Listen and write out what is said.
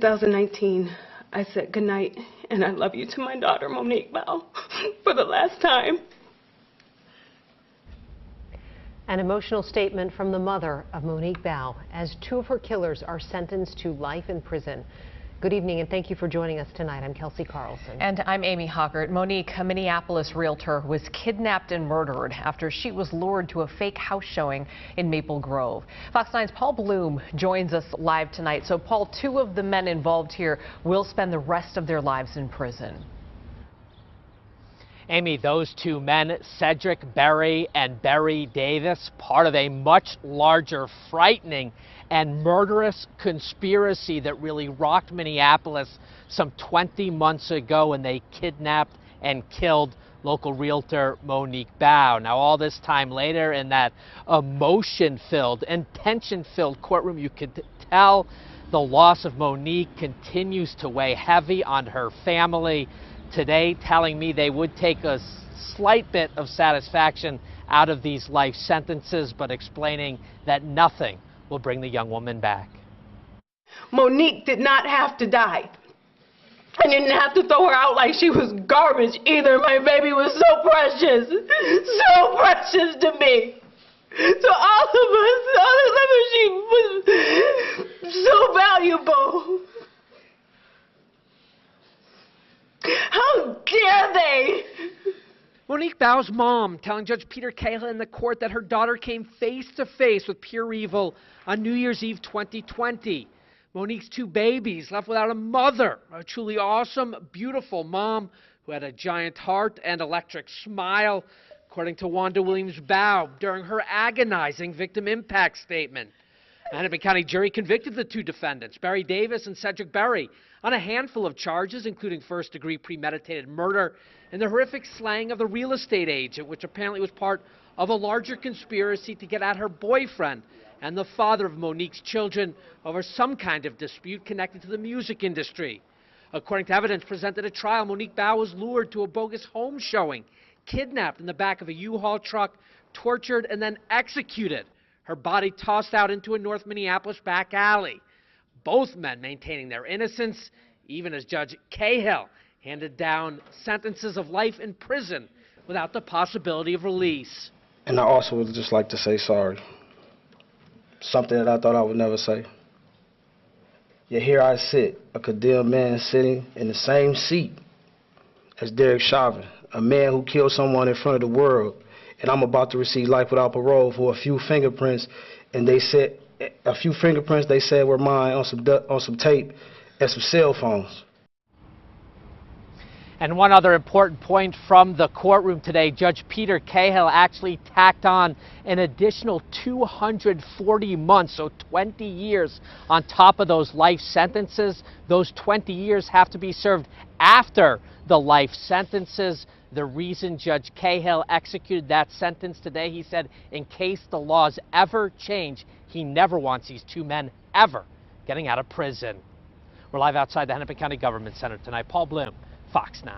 2019, I said goodnight and I love you to my daughter, Monique Bowe, for the last time. An emotional statement from the mother of Monique Bowe as two of her killers are sentenced to life in prison. Good evening and thank you for joining us tonight. I'm Kelsey Carlson. And I'm Amy Hoggart. Monique, a Minneapolis realtor, was kidnapped and murdered after she was lured to a fake house showing in Maple Grove. Fox 9's Paul Bloom joins us live tonight. So, Paul, two of the men involved here will spend the rest of their lives in prison. Amy, those two men, Cedric Berry and Barry Davis, part of a much larger, frightening and murderous conspiracy that really rocked Minneapolis some 20 months ago when they kidnapped and killed local realtor Monique Bowe. Now, all this time later, in that emotion-filled and tension-filled courtroom, you could tell the loss of Monique continues to weigh heavy on her family. Today, telling me they would take a slight bit of satisfaction out of these life sentences, but explaining that nothing will bring the young woman back. Monique did not have to die. I didn't have to throw her out like she was garbage either. My baby was so precious to me. To all of us, she was so valuable. How dare they? Monique Bowe's mom telling Judge Peter Cahill in the court that her daughter came face to face with pure evil on New Year's Eve 2020. Monique's two babies left without a mother, a truly awesome, beautiful mom who had a giant heart and electric smile, according to Wanda Williams Bowe during her agonizing victim impact statement. The Hennepin County jury convicted the two defendants, Barry Davis and Cedric Berry, on a handful of charges, including first-degree premeditated murder and the horrific slaying of the real estate agent, which apparently was part of a larger conspiracy to get at her boyfriend and the father of Monique's children over some kind of dispute connected to the music industry. According to evidence presented at trial, Monique Bowe was lured to a bogus home showing, kidnapped in the back of a U-Haul truck, tortured, and then executed. Her body tossed out into a North Minneapolis back alley. Both men maintaining their innocence, even as Judge Cahill handed down sentences of life in prison without the possibility of release. And I also would just like to say sorry. Something that I thought I would never say. Yet here I sit, a condemned man sitting in the same seat as Derek Chauvin, a man who killed someone in front of the world, and I'm about to receive life without parole for a few fingerprints, and they said they said were mine on some tape and some cell phones. And one other important point from the courtroom today, Judge Peter Cahill actually tacked on an additional 240 months, so 20 years on top of those life sentences. Those 20 years have to be served after the life sentences. The reason Judge Cahill executed that sentence today, he said, in case the laws ever change, he never wants these two men ever getting out of prison. We're live outside the Hennepin County Government Center tonight. Paul Bloom, Fox 9.